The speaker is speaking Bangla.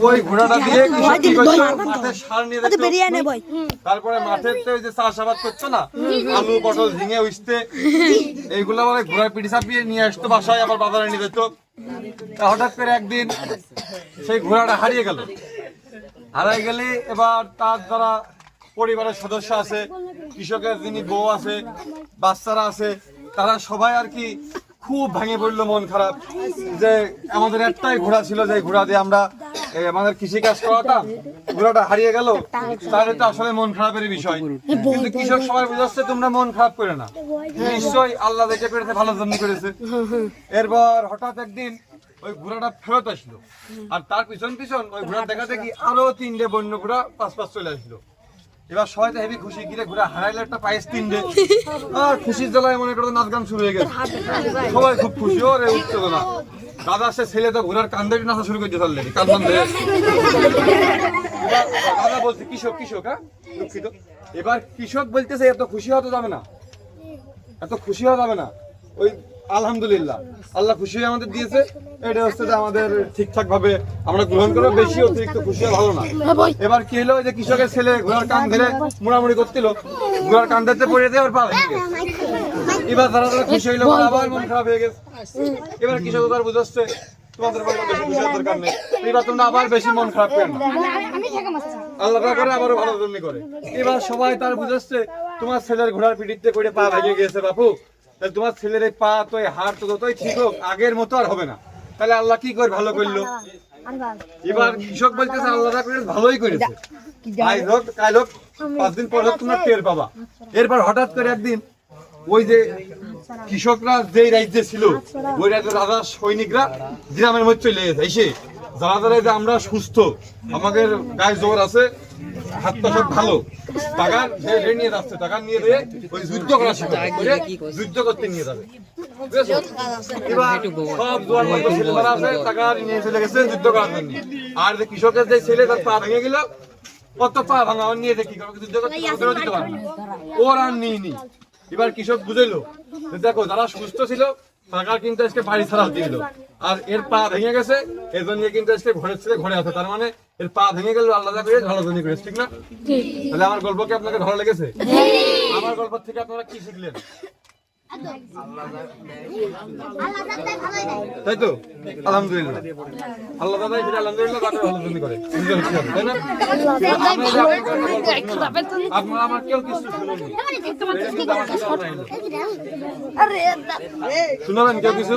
ওই ঘোড়াটা দিয়ে মাঠে সার নিয়ে তারপরে মাঠের যে চাষাবাদ করছো না, আলু পটল ঝিঙে উঠতে এইগুলো বলে ঘোড়ার পিঠে চাপিয়ে নিয়ে আসতো বাসায়, আবার বাজারে নিয়ে যেত। হঠাৎ করে একদিন সেই ঘোড়াটা হারিয়ে গেল। হারাই গেলে এবার তার যারা পরিবারের সদস্য আছে, কৃষকের যিনি বউ আছে, বাচ্চারা আছে, তারা সবাই আর কি খুব ভেঙে পড়লো, মন খারাপ যে আমাদের একটাই ঘোড়া ছিল, যে ঘোড়া দিয়ে আমরা আমাদের কৃষিকাজ করাতাম, ঘোড়াটা হারিয়ে গেল। তাহলে তো আসলে মন খারাপের বিষয়। কিন্তু কৃষক সবাই বুঝাচ্ছে তোমরা মন খারাপ করে না, নিশ্চয়ই আল্লাহ দেখে করেছে, ভালোর জন্য করেছে। এরপর হঠাৎ একদিন ওই ঘোড়াটা ফেরত আসলো, আর তার পিছন পিছন ওই ঘোড়া দেখা দেখি আরো 3টে বন্য ঘোড়া পাশ চলে আসলো। এবার সবাই তো হেবি খুশি, গিরে ঘোড়া হারাইলে একটা পায়েস 3টে, আর খুশির জ্বালায় মনে করো নাচ গান শুরু হয়ে গেছে, সবাই খুব খুশি। ওরে উঠছিল না দাদা, সে ছেলে তো ঘোড়ার কান্দে নাচা শুরু করতে চললেন, কান্দন ধরে। দাদা বলছে কৃষক কৃষক, হ্যাঁ দুঃখিত। এবার কৃষক বলতেছে এত খুশি হতে যাবে না, এত খুশি হওয়া যাবে না। ওই আলহামদুলিল্লাহ আল্লাহ খুশি হয়ে আমাদের দিয়েছে, এটা হচ্ছে যে আমাদের ঠিকঠাক ভাবে আমরা গ্রহণ করবো, বেশি অতিরিক্ত খুশি হওয়া ভালো না। এবার কি হলো, যে কৃষকের ছেলে ঘোড়ার কান ধরে মোড়ামুড়ি করছিল, ঘোড়ার কান ধরতে পড়ে দিয়ে পা ভেঙে গেছে। এবার তারা খুশি হইলো, আবার মন খারাপ হয়ে গেছে। এবার কৃষক তার বুঝাচ্ছে তোমাদের বেশি খুশি হওয়ার দরকার নেই, এবার তোমরা আবার বেশি মন খারাপ করে না, আল্লাহ করে আবারও ভালো জন্য করে। এবার সবাই তার বুঝাচ্ছে তোমার ছেলের ঘোড়ার পিঠিতে করে পা ভেঙে গেছে বাপু, তোমার ছেলের এই পা তো হাড় তো যতই ঠিক হোক আগের মতো আর হবে না, তাহলে আল্লাহ কি করে ভালো করলো। এবার কৃষক বলতেছে আল্লাহ করে ভালোই করেছে, আজ হোক কাল হোক 5 দিন পর হোক তোমরা টের পাবা। এরপর হঠাৎ করে একদিন ওই যে কৃষকরা যেই রাজ্যে ছিল, ওই রাজ্যের রাজা সৈনিকরা গ্রামের মধ্যে চলে গেছে। এসে যারা যারা যে আমরা সুস্থ, আমাদের গায়ে জোর আছে, হাত পা সব ভালো, টাকা নিয়ে যাচ্ছে, টাকা নিয়ে দিয়ে ওই যুদ্ধ করা যুদ্ধ করতে নিয়ে যাবে। এবার সব জোয়ার মতো ছেলেরা আছে, টাকা নিয়ে চলে গেছে যুদ্ধ করার জন্য। আর যে কৃষকের যে ছেলে তার পা ভেঙে গেল, কত পা ভাঙা নিয়ে দেখি যুদ্ধ করতে দিতে পারে না, ওর আর নিয়ে। এবার কৃষক বুঝাইলো দেখো যারা সুস্থ ছিল টাকা কিন্তু আজকে বাড়ি ছাড়া দিল, আর এর পা ভেঙে গেছে, এর জন্য কিন্তু আজকে ঘরের ছেলে ঘরে আছে, তার মানে এর পা ভেঙে গেল আল্লাহ করে ভালো জন্য করেছে, ঠিক না? তাহলে আমার গল্প কি আপনাকে ভালো লেগেছে? আমার গল্প থেকে আপনারা কি শিখলেন? তাই তো আলহামদুলিল্লাহ, আল্লাহ দাদা আলহামদুলিল্লাহ ভালো জন্য করে, তাই না? আপনারা আমার কেউ কিছু শুনবেন, কেউ কিছু